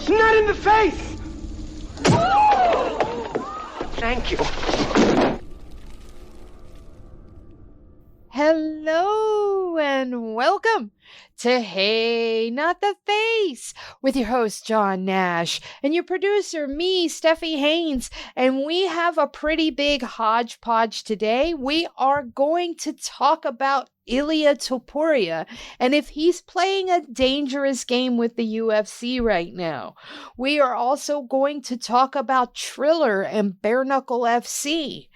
Not in the face! Thank you. Hello and welcome to Hey Not the Face with your host John Nash and your producer me, Steffi Haynes, and we have a pretty big hodgepodge today. We are going to talk about Ilia Topuria and if he's playing a dangerous game with the UFC right now. We are also going to talk about Triller and Bare Knuckle FC.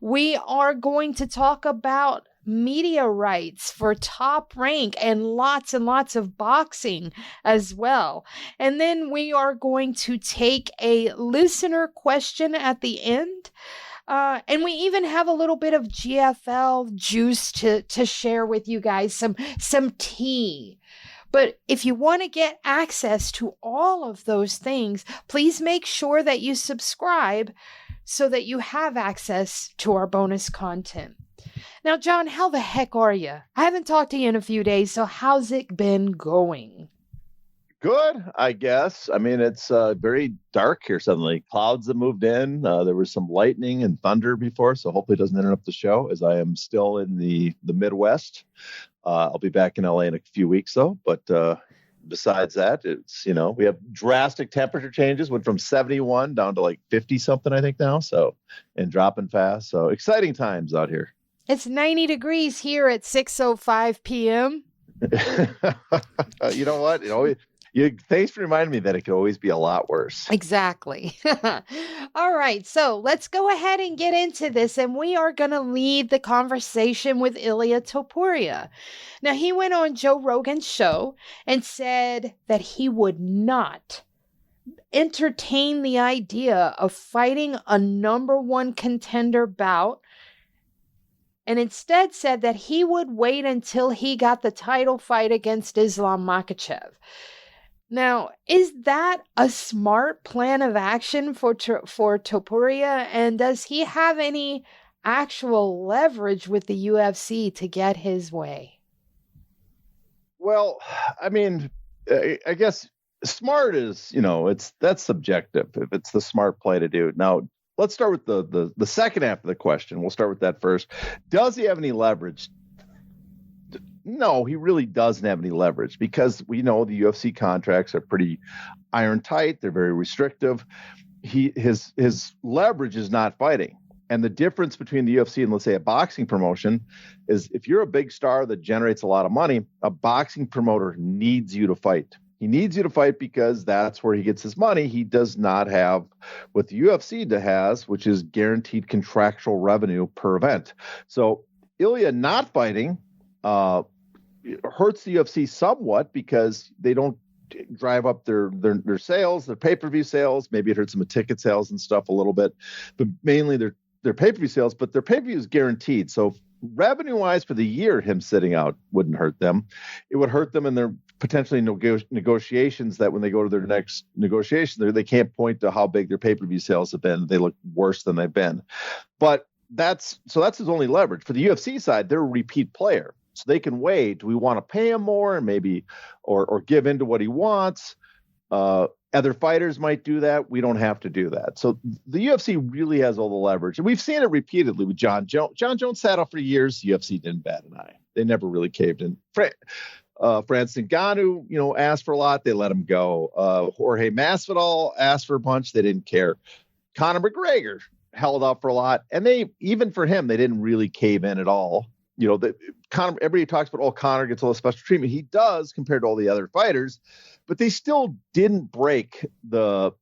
We are going to talk about media rights for Top Rank and lots of boxing as well. And then we are going to take a listener question at the end. And we even have a little bit of GFL juice to share with you guys, some tea. But if you want to get access to all of those things, please make sure that you subscribe so that you have access to our bonus content. Now, John, how the heck are you? I haven't talked to you in a few days, so how's it been going? Good, I guess. I mean, it's very dark here suddenly. Clouds have moved in. There was some lightning and thunder before, so hopefully it doesn't interrupt the show as I am still in the Midwest. I'll be back in LA in a few weeks, though. But besides that, it's, we have drastic temperature changes. Went from 71 down to like 50 something, I think now. So, and dropping fast. So exciting times out here. It's 90 degrees here at 6:05 p.m. You know what? Thanks for reminding me that it could always be a lot worse. Exactly. All right. So let's go ahead and get into this. And we are going to lead the conversation with Ilia Topuria. Now, he went on Joe Rogan's show and said that he would not entertain the idea of fighting a number one contender bout, and instead said that he would wait until he got the title fight against Islam Makhachev. Now, is that a smart plan of action for Topuria? And does he have any actual leverage with the UFC to get his way? Well, I mean, I guess smart is, that's subjective. If it's the smart play to do. Now, let's start with the second half of the question. We'll start with that first. Does he have any leverage? No, he really doesn't have any leverage because we know the UFC contracts are pretty iron tight. They're very restrictive. His leverage is not fighting. And the difference between the UFC and, let's say, a boxing promotion is if you're a big star that generates a lot of money, a boxing promoter needs you to fight. He needs you to fight because that's where he gets his money. He does not have what the UFC has, which is guaranteed contractual revenue per event. So Ilia not fighting hurts the UFC somewhat because they don't drive up their sales, their pay-per-view sales. Maybe it hurts them with ticket sales and stuff a little bit, but mainly their pay-per-view sales. But their pay-per-view is guaranteed. So revenue-wise for the year, him sitting out wouldn't hurt them. It would hurt them in their potentially negotiations that when they go to their next negotiation, they can't point to how big their pay-per-view sales have been. They look worse than they've been. But that's his only leverage. For the UFC side, they're a repeat player. So they can weigh, do we want to pay him more and maybe or give in to what he wants? Other fighters might do that. We don't have to do that. So the UFC really has all the leverage. And we've seen it repeatedly with John Jones. John Jones sat out for years. The UFC didn't bat an eye. They never really caved in. Francis Ngannou, asked for a lot. They let him go. Jorge Masvidal asked for a bunch. They didn't care. Conor McGregor held out for a lot. And even for him, they didn't really cave in at all. Everybody talks about, Conor gets all the special treatment. He does compared to all the other fighters, but they still didn't break the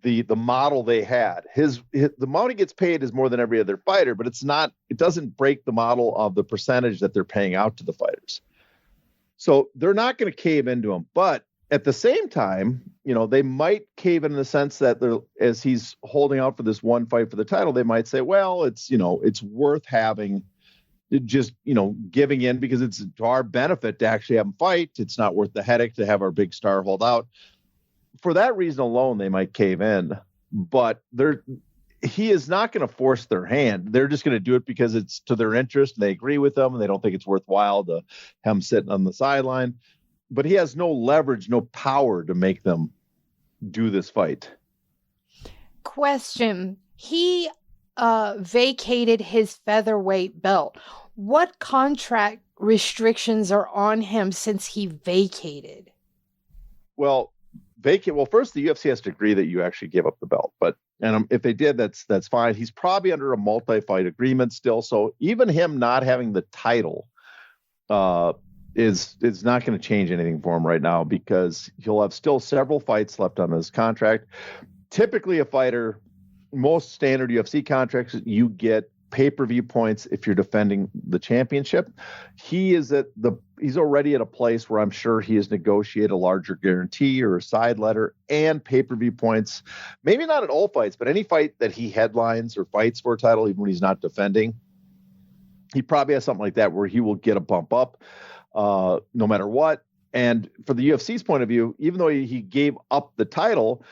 model they had. The amount he gets paid is more than every other fighter, but it doesn't break the model of the percentage that they're paying out to the fighters. So they're not going to cave into him, but at the same time, they might cave in the sense that as he's holding out for this one fight for the title, they might say, well, it's worth having just, giving in because it's to our benefit to actually have him fight. It's not worth the headache to have our big star hold out. For that reason alone, they might cave in, but he is not going to force their hand. They're just going to do it because it's to their interest and they agree with them and they don't think it's worthwhile to have him sitting on the sideline. But he has no leverage, no power to make them do this fight. Question. He vacated his featherweight belt. What contract restrictions are on him since he vacated? Well, first the UFC has to agree that you actually give up the belt, and if they did, that's fine. He's probably under a multi-fight agreement still, so even him not having the title is not going to change anything for him right now, because he'll have still several fights left on his contract. Typically, a fighter, most standard UFC contracts, you get pay-per-view points if you're defending the championship. He's already at a place where I'm sure he has negotiated a larger guarantee or a side letter and pay-per-view points. Maybe not at all fights, but any fight that he headlines or fights for a title, even when he's not defending, he probably has something like that where he will get a bump up no matter what. And for the UFC's point of view, even though he gave up the title,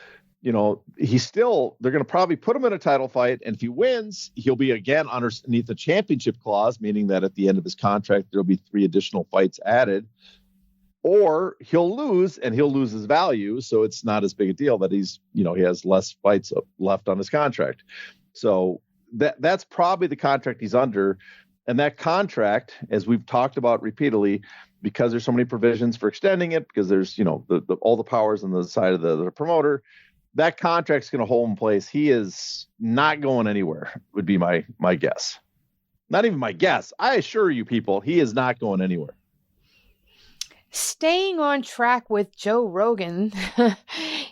they're going to probably put him in a title fight. And if he wins, he'll be again underneath the championship clause, meaning that at the end of his contract, there'll be 3 additional fights added, or he'll lose and he'll lose his value. So it's not as big a deal that he has less fights left on his contract. So that's probably the contract he's under. And that contract, as we've talked about repeatedly, because there's so many provisions for extending it, because there's, all the powers on the side of the promoter, that contract's going to hold in place. He is not going anywhere, would be my guess. Not even my guess. I assure you people, he is not going anywhere. Staying on track with Joe Rogan,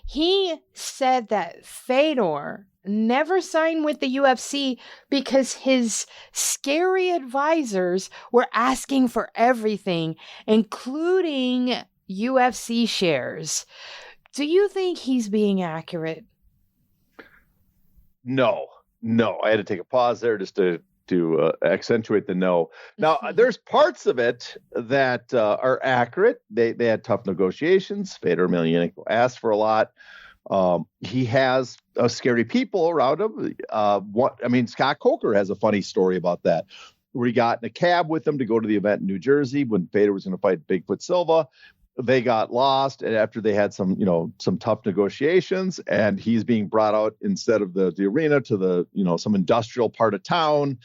he said that Fedor never signed with the UFC because his scary advisors were asking for everything, including UFC shares. Do you think he's being accurate? No. I had to take a pause there just to accentuate the no. Now, there's parts of it that are accurate. They had tough negotiations. Fedor Emelianenko asked for a lot. He has scary people around him. Scott Coker has a funny story about that, where he got in a cab with him to go to the event in New Jersey when Fedor was going to fight Bigfoot Silva. They got lost, and after they had some tough negotiations, and he's being brought out instead of the arena to some industrial part of town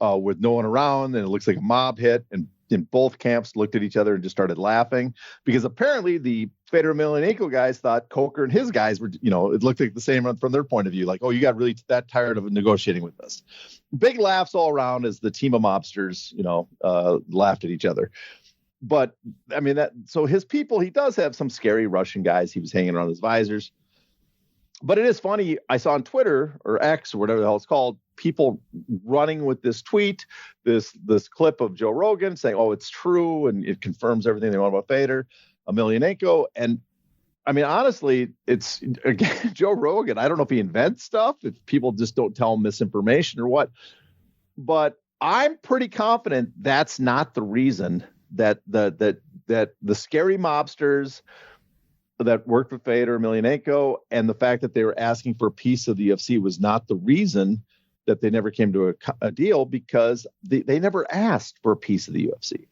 with no one around, and it looks like a mob hit, and in both camps looked at each other and just started laughing, because apparently the Fedor Emelianenko guys thought Coker and his guys were, it looked like the same from their point of view, like, oh, you got really that tired of negotiating with us. Big laughs all around as the team of mobsters, laughed at each other. But so his people, he does have some scary Russian guys he was hanging around his visors. But it is funny. I saw on Twitter or X or whatever the hell it's called, people running with this tweet, this clip of Joe Rogan saying, oh, it's true. And it confirms everything they want about Fedor Emelianenko. And honestly, it's again, Joe Rogan. I don't know if he invents stuff, if people just don't tell him misinformation or what, but I'm pretty confident that's not the reason that the scary mobsters that worked with Fedor Emelianenko and the fact that they were asking for a piece of the UFC was not the reason that they never came to a deal, because they never asked for a piece of the UFC.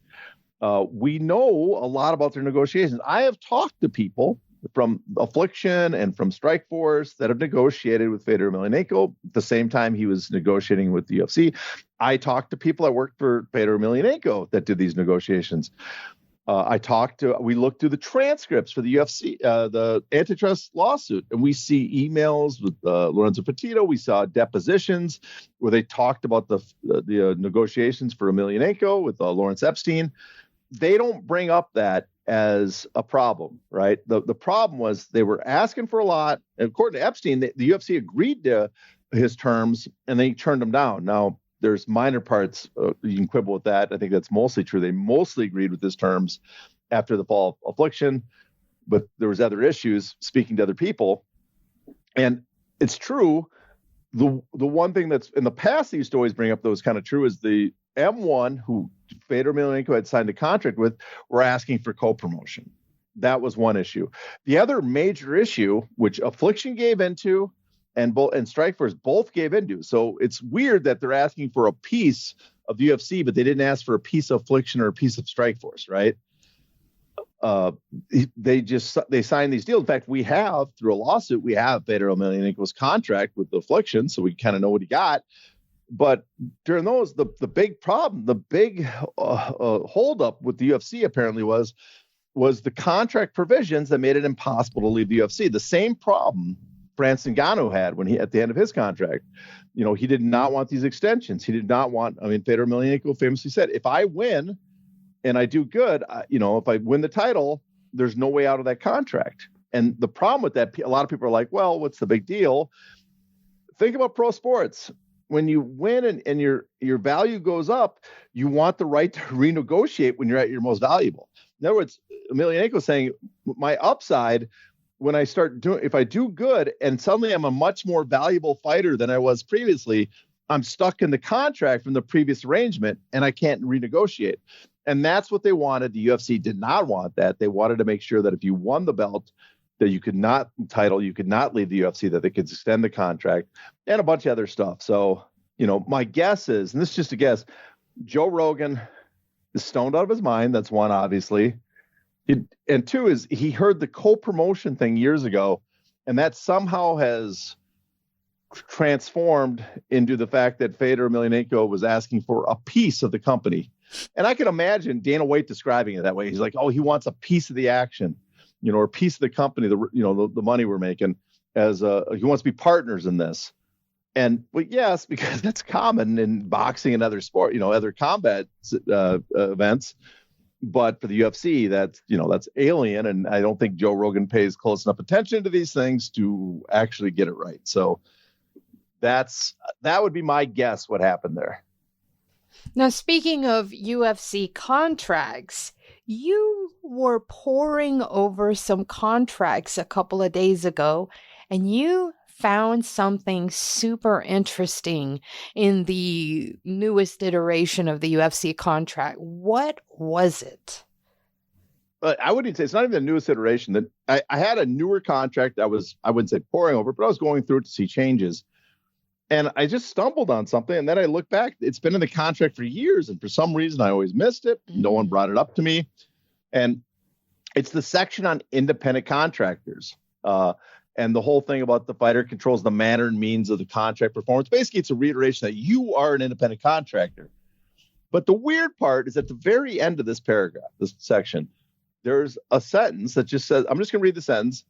We know a lot about their negotiations. I have talked to people from Affliction and from Strikeforce that have negotiated with Fedor Emelianenko at the same time he was negotiating with the UFC. I talked to people that worked for Fedor Emelianenko that did these negotiations. We looked through the transcripts for the UFC, the antitrust lawsuit, and we see emails with Lorenzo Petito. We saw depositions where they talked about the negotiations for Emelianenko with Lawrence Epstein. They don't bring up that as a problem, right? The problem was they were asking for a lot. And according to Epstein, the UFC agreed to his terms and they turned him down. Now, there's minor parts. You can quibble with that. I think that's mostly true. They mostly agreed with his terms after the fall of Affliction, but there was other issues speaking to other people. And it's true. The one thing that's in the past they used to always bring up that was kind of true is the M1, who Fedor Emelianenko had signed a contract with, were asking for co-promotion. That was one issue. The other major issue, which Affliction gave into and Strikeforce both gave into. So it's weird that they're asking for a piece of the UFC, but they didn't ask for a piece of Affliction or a piece of Strikeforce, right? they signed these deals. In fact, we have, through a lawsuit, we have Fedor Emelianenko's contract with the Affliction, so we kind of know what he got. But during those, the big problem, the big holdup with the UFC apparently was the contract provisions that made it impossible to leave the UFC. The same problem Francis Ngannou had when he, at the end of his contract, he did not want these extensions. He did not want, Fedor Emelianenko famously said, if I win and I do good, if I win the title, there's no way out of that contract. And the problem with that, a lot of people are like, well, what's the big deal? Think about pro sports. When you win and your value goes up, you want the right to renegotiate when you're at your most valuable. In other words, Emelianenko saying, my upside, when I start doing, if I do good and suddenly I'm a much more valuable fighter than I was previously, I'm stuck in the contract from the previous arrangement and I can't renegotiate. And that's what they wanted. The UFC did not want that. They wanted to make sure that if you won the belt, that you could not leave the UFC, that they could extend the contract and a bunch of other stuff. So, my guess is, and this is just a guess, Joe Rogan is stoned out of his mind. That's one, obviously. And two is he heard the co-promotion thing years ago, and that somehow has transformed into the fact that Fedor Emelianenko was asking for a piece of the company. And I can imagine Dana White describing it that way. He's like, oh, he wants a piece of the action, or a piece of the company, the money we're making, as he wants to be partners in this. And well, yes, because that's common in boxing and other sport, other combat events. But for the UFC, that's alien. And I don't think Joe Rogan pays close enough attention to these things to actually get it right. So that would be my guess what happened there. Now, speaking of UFC contracts, you were poring over some contracts a couple of days ago, and you found something super interesting in the newest iteration of the UFC contract. What was it? I wouldn't say it's not even the newest iteration. That I had a newer contract. I wouldn't say poring over, but I was going through it to see changes. And I just stumbled on something. And then I look back, it's been in the contract for years. And for some reason, I always missed it. No one brought it up to me. And it's the section on independent contractors. And the whole thing about the fighter controls the manner and means of the contract performance. Basically, it's a reiteration that you are an independent contractor. But the weird part is at the very end of this paragraph, this section, there's a sentence that just says, I'm just going to read the sentence.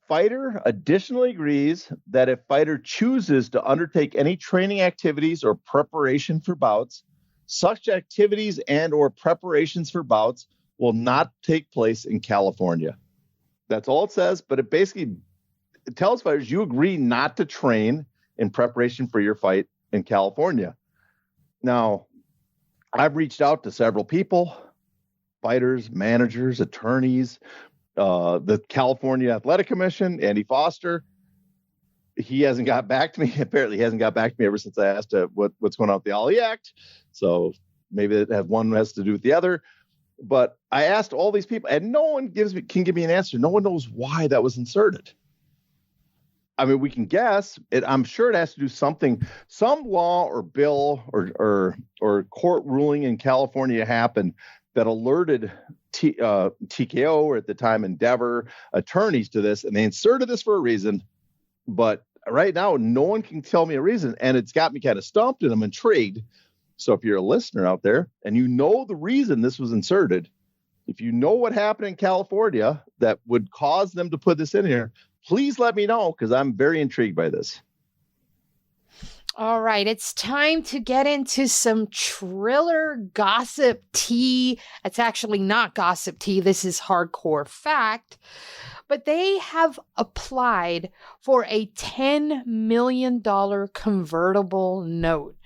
Fighter additionally agrees that if fighter chooses to undertake any training activities or preparation for bouts, such activities and or preparations for bouts will not take place in California. That's all it says, but it tells fighters you agree not to train in preparation for your fight in California. Now, I've reached out to several people, fighters, managers, attorneys, the California Athletic Commission, Andy Foster. He hasn't got back to me. Apparently, he hasn't got back to me ever since I asked what's going on with the Ali Act. So maybe one has to do with the other. But I asked all these people, and no one can give me an answer. No one knows why that was inserted. I mean, we can guess. I'm sure it has to do something. Some law or bill or court ruling in California happened that alerted TKO, or at the time Endeavor, attorneys to this, and they inserted this for a reason. But right now, no one can tell me a reason, and it's got me kind of stumped, and I'm intrigued. So if you're a listener out there and you know the reason this was inserted, if you know what happened in California that would cause them to put this in here, please let me know, because I'm very intrigued by this. All right, it's time to get into some Triller gossip tea. It's actually not gossip tea. This is hardcore fact. But they have applied for a $10 million convertible note.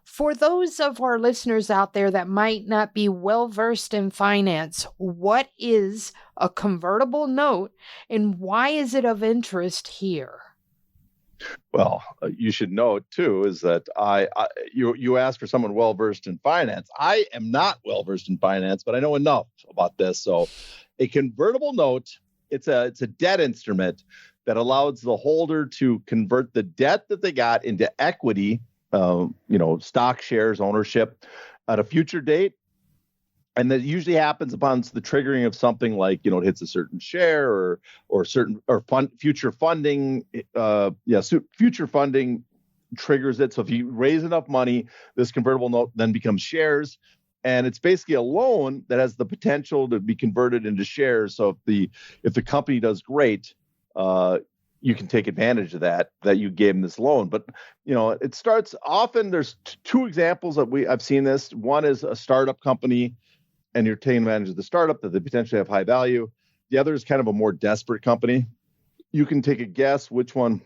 For those of our listeners out there that might not be well-versed in finance, what is a convertible note and why is it of interest here? Well, you should know too, is that you asked for someone well-versed in finance. I am not well-versed in finance, but I know enough about this. So a convertible note, it's a debt instrument that allows the holder to convert the debt that they got into equity, stock shares, ownership at a future date. And that usually happens upon the triggering of something like, it hits a certain share or future funding. Future funding triggers it. So if you raise enough money, this convertible note then becomes shares. And it's basically a loan that has the potential to be converted into shares. So if the company does great, you can take advantage of that you gave them this loan. But it starts often. There's two examples that I've seen this. One is a startup company, and you're taking advantage of the startup that they potentially have high value. The other is kind of a more desperate company. You can take a guess which one,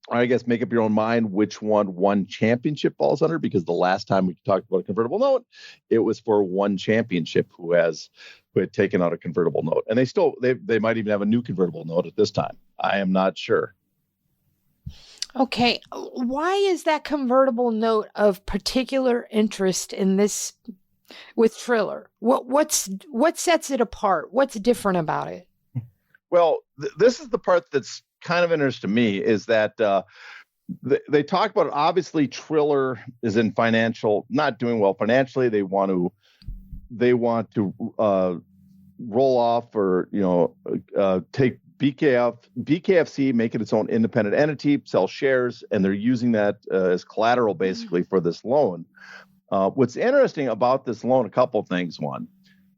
or I guess make up your own mind which one championship falls under, because the last time we talked about a convertible note, it was for one championship who had taken out a convertible note. And they might even have a new convertible note at this time. I am not sure. Okay. Why is that convertible note of particular interest in this with Triller? What sets it apart? What's different about it? Well, this is the part that's kind of interesting to me, is that they talk about it. Obviously, Triller is in not doing well financially. They want to roll off or take BKFC, make it its own independent entity, sell shares, and they're using that as collateral basically for this loan. What's interesting about this loan, a couple of things. One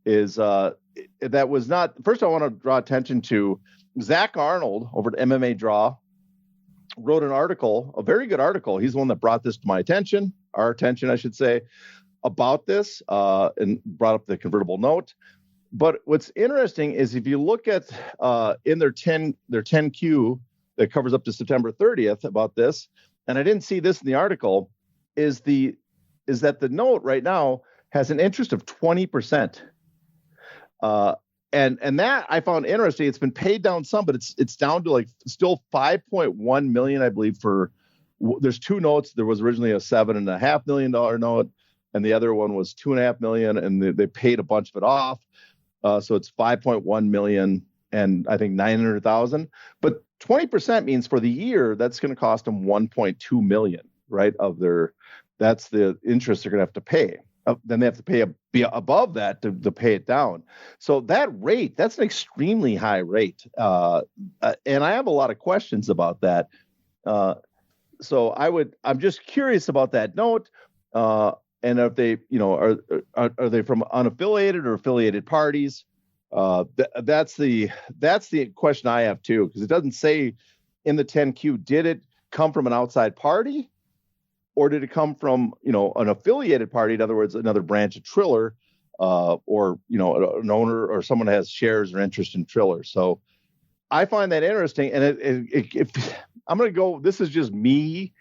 is that was not, first I want to draw attention to Zach Arnold over at MMA Draw wrote an article, a very good article. He's the one that brought this to our attention, I should say, about this and brought up the convertible note. But what's interesting is if you look at in their 10Q that covers up to September 30th about this, and I didn't see this in the article, is that the note right now has an interest of 20%. And that I found interesting. It's been paid down some, but it's down to like still 5.1 million, I believe. There's two notes. There was originally a $7.5 million note, and the other one was $2.5 million, and they paid a bunch of it off. So it's 5.1 million and I think 900,000. But 20% means for the year that's going to cost them 1.2 million, right? That's the interest they're going to have to pay. Then they have to be above that to pay it down. So that rate, that's an extremely high rate. And I have a lot of questions about that. So I'm just curious about that note. And if they, are they from unaffiliated or affiliated parties? That's the question I have too, because it doesn't say in the 10Q, did it come from an outside party? Or did it come from, an affiliated party? In other words, another branch of Triller, or, an owner or someone has shares or interest in Triller. So I find that interesting. And if I'm going to go, this is just me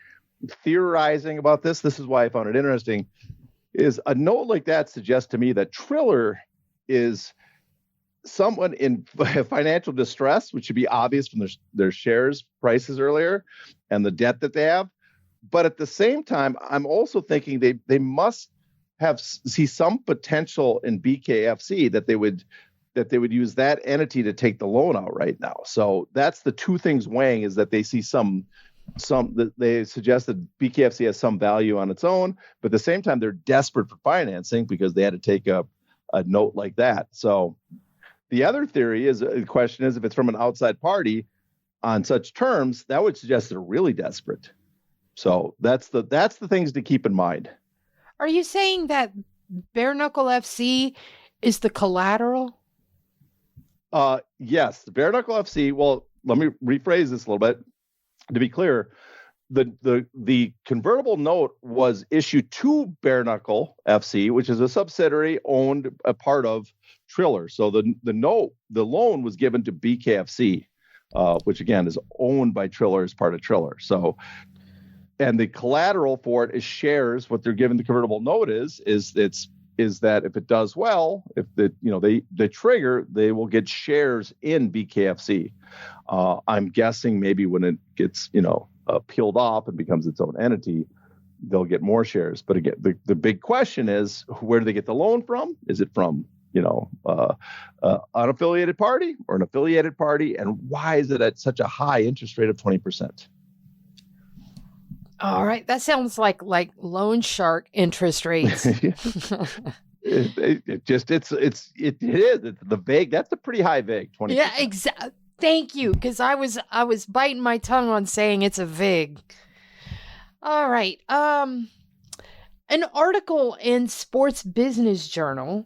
theorizing about this. This is why I found it interesting. Is a note like that suggests to me that Triller is someone in financial distress, which should be obvious from their shares prices earlier and the debt that they have. But at the same time, I'm also thinking they must see some potential in BKFC that they would use that entity to take the loan out right now. So that's the two things weighing, is that they see that they suggest that BKFC has some value on its own, but at the same time they're desperate for financing because they had to take a note like that. So the other theory is, the question is, if it's from an outside party on such terms, that would suggest they're really desperate. So that's the things to keep in mind. Are you saying that Bare Knuckle FC is the collateral? Yes, the Bare Knuckle FC. Well, let me rephrase this a little bit. To be clear, the convertible note was issued to Bare Knuckle FC, which is a subsidiary owned a part of Triller. So the loan was given to BKFC, which again is owned by Triller as part of Triller. So. And the collateral for it is shares. What they're giving the convertible note is that if it does well, if they trigger, they will get shares in BKFC. I'm guessing maybe when it gets peeled off and becomes its own entity, they'll get more shares. But again, the big question is, where do they get the loan from? Is it from unaffiliated party or an affiliated party? And why is it at such a high interest rate of 20%? All right. That sounds like loan shark interest rates. It is. It's the vague. That's a pretty high vague. 20%. Yeah, exactly. Thank you, because I was biting my tongue on saying it's a vig. All right. An article in Sports Business Journal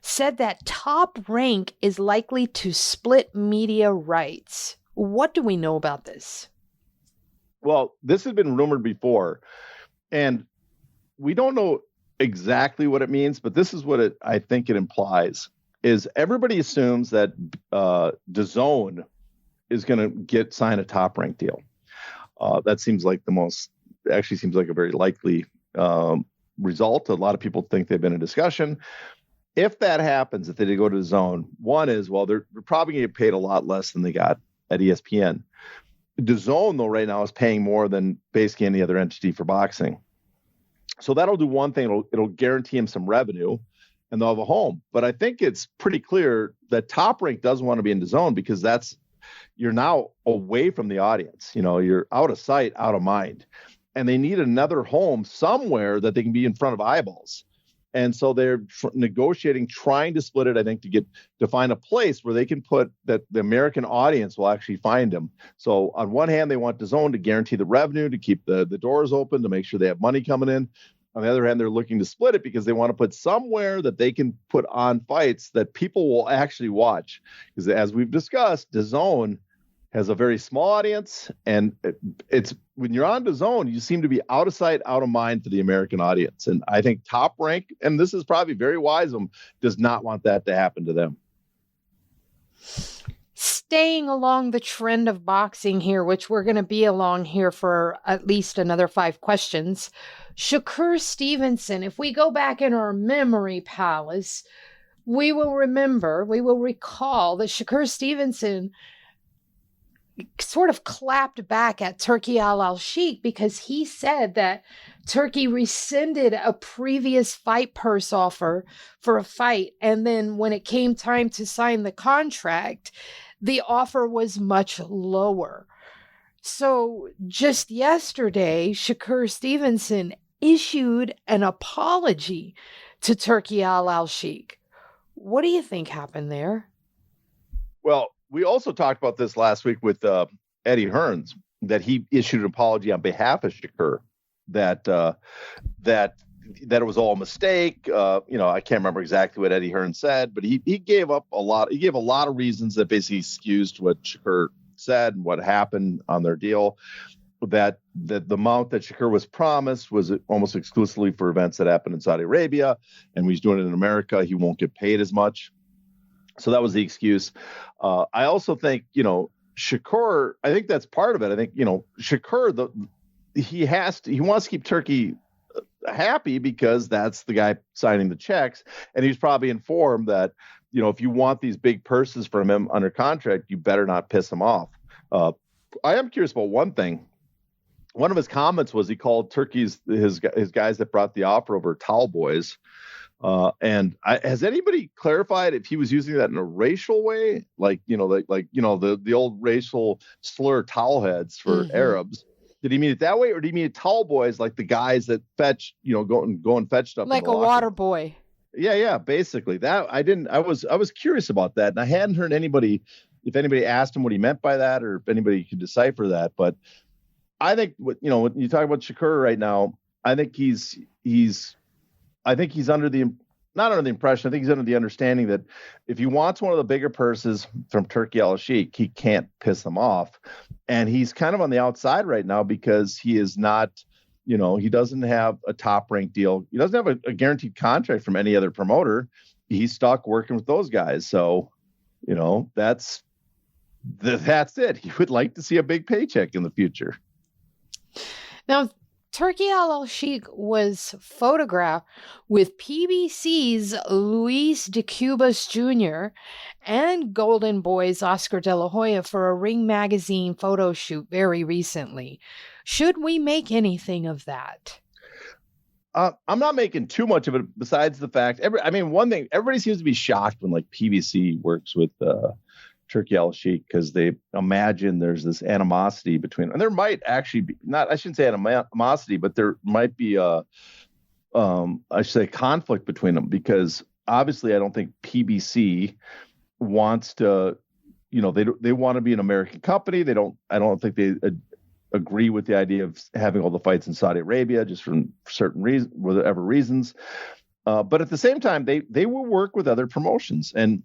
said that Top Rank is likely to split media rights. What do we know about this? Well, this has been rumored before, and we don't know exactly what it means, but this is what I think it implies, is everybody assumes that DAZN is going to sign a Top Rank deal. That seems like seems like a very likely result. A lot of people think they've been in discussion. If that happens, if they go to DAZN, one is, well, they're probably going to get paid a lot less than they got at ESPN. DAZN, though, right now is paying more than basically any other entity for boxing. So that'll do one thing. It'll guarantee them some revenue, and they'll have a home. But I think it's pretty clear that Top Rank doesn't want to be in DAZN because you're now away from the audience. You're out of sight, out of mind. And they need another home somewhere that they can be in front of eyeballs. And so they're negotiating, trying to split it, I think, to find a place where they can put that the American audience will actually find them. So on one hand, they want DAZN to guarantee the revenue, to keep the doors open, to make sure they have money coming in. On the other hand, they're looking to split it because they want to put somewhere that they can put on fights that people will actually watch. Because as we've discussed, DAZN has a very small audience, and it's when you're on DAZN, you seem to be out of sight, out of mind for the American audience. And I think Top Rank, and this is probably very wise of them, does not want that to happen to them. Staying along the trend of boxing here, which we're going to be along here for at least another 5 questions. Shakur Stevenson, if we go back in our memory palace, we will recall that Shakur Stevenson sort of clapped back at Turki Al-Sheikh because he said that Turki rescinded a previous fight purse offer for a fight. And then when it came time to sign the contract, the offer was much lower. So just yesterday, Shakur Stevenson issued an apology to Turki Al-Sheikh. What do you think happened there? Well, we also talked about this last week with Eddie Hearns, that he issued an apology on behalf of Shakur, that it was all a mistake. I can't remember exactly what Eddie Hearns said, but he gave a lot of reasons that basically excused what Shakur said and what happened on their deal. That the amount that Shakur was promised was almost exclusively for events that happened in Saudi Arabia, and when he's doing it in America, he won't get paid as much. So that was the excuse. I also think, Shakur, I think that's part of it. I think, Shakur, he wants to keep Turki happy because that's the guy signing the checks. And he's probably informed that, if you want these big purses from him under contract, you better not piss him off. I am curious about one thing. One of his comments was he called Turki's his guys that brought the offer over towel boys. Has anybody clarified if he was using that in a racial way, the old racial slur towel heads for Arabs? Did he mean it that way, or did he mean towel boys like the guys that fetch, go and fetch stuff like a water boy? Yeah, basically that. I was curious about that, and I hadn't heard if anybody asked him what he meant by that, or if anybody could decipher that. But I think when you talk about Shakur right now, I think he's under the understanding that if he wants one of the bigger purses from Turki Al-Sheikh, he can't piss him off. And he's kind of on the outside right now because he is not, he doesn't have a Top Rank deal. He doesn't have a guaranteed contract from any other promoter. He's stuck working with those guys. So, that's it. He would like to see a big paycheck in the future. Now, Turki Al-Sheikh was photographed with PBC's Luis de Cubas Jr. and Golden Boy's Oscar De La Hoya for a Ring magazine photo shoot very recently. Should we make anything of that? I'm not making too much of it besides the fact, one thing, everybody seems to be shocked when PBC works with Turki Al-Sheikh because they imagine there's this animosity between, and there might actually be I shouldn't say animosity, but there might be I should say, conflict between them, because obviously I don't think PBC wants to, they want to be an American company. I don't think they agree with the idea of having all the fights in Saudi Arabia just for certain reasons, whatever reasons. But at the same time, they will work with other promotions. And,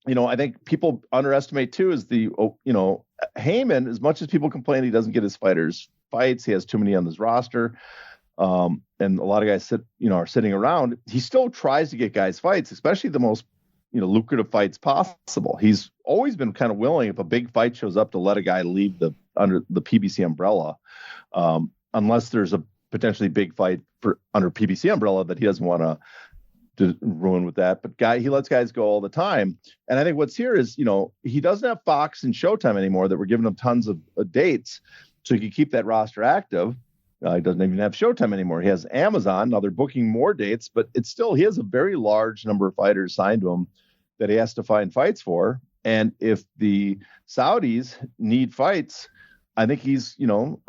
I think people underestimate too is Heyman, as much as people complain he doesn't get his fighters fights, he has too many on his roster. And a lot of guys are sitting around. He still tries to get guys fights, especially the most, lucrative fights possible. He's always been kind of willing, if a big fight shows up, to let a guy leave under the PBC umbrella, unless there's a potentially big fight under PBC umbrella that he doesn't want to ruin with that. But he lets guys go all the time. And I think what's here is, he doesn't have Fox and Showtime anymore that we're giving him tons of dates, so he can keep that roster active. He doesn't even have Showtime anymore. He has Amazon. Now they're booking more dates, but it's still, he has a very large number of fighters signed to him that he has to find fights for. And if the Saudis need fights, I think he's,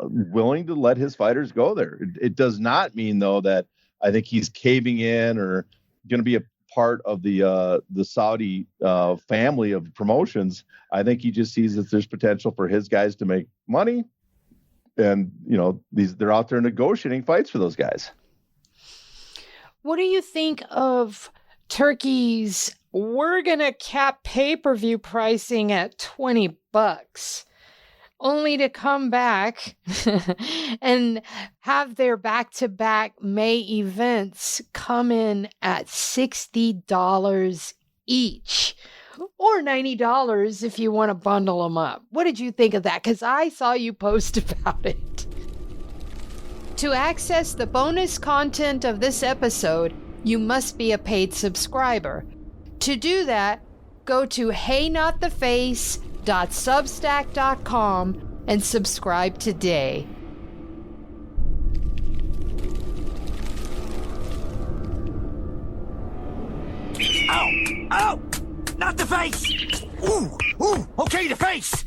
willing to let his fighters go there. It does not mean, though, that I think he's caving in or going to be a part of the Saudi family of promotions. I think he just sees that there's potential for his guys to make money. And, they're out there negotiating fights for those guys. What do you think of Turkey's, we're going to cap pay-per-view pricing at $20, only to come back and have their back-to-back May events come in at $60 each? Or $90 if you want to bundle them up. What did you think of that? Because I saw you post about it. To access the bonus content of this episode, you must be a paid subscriber. To do that, go to heynottheface.substack.com and subscribe today. Ow! Ow! Not the face! Ooh! Okay, the face!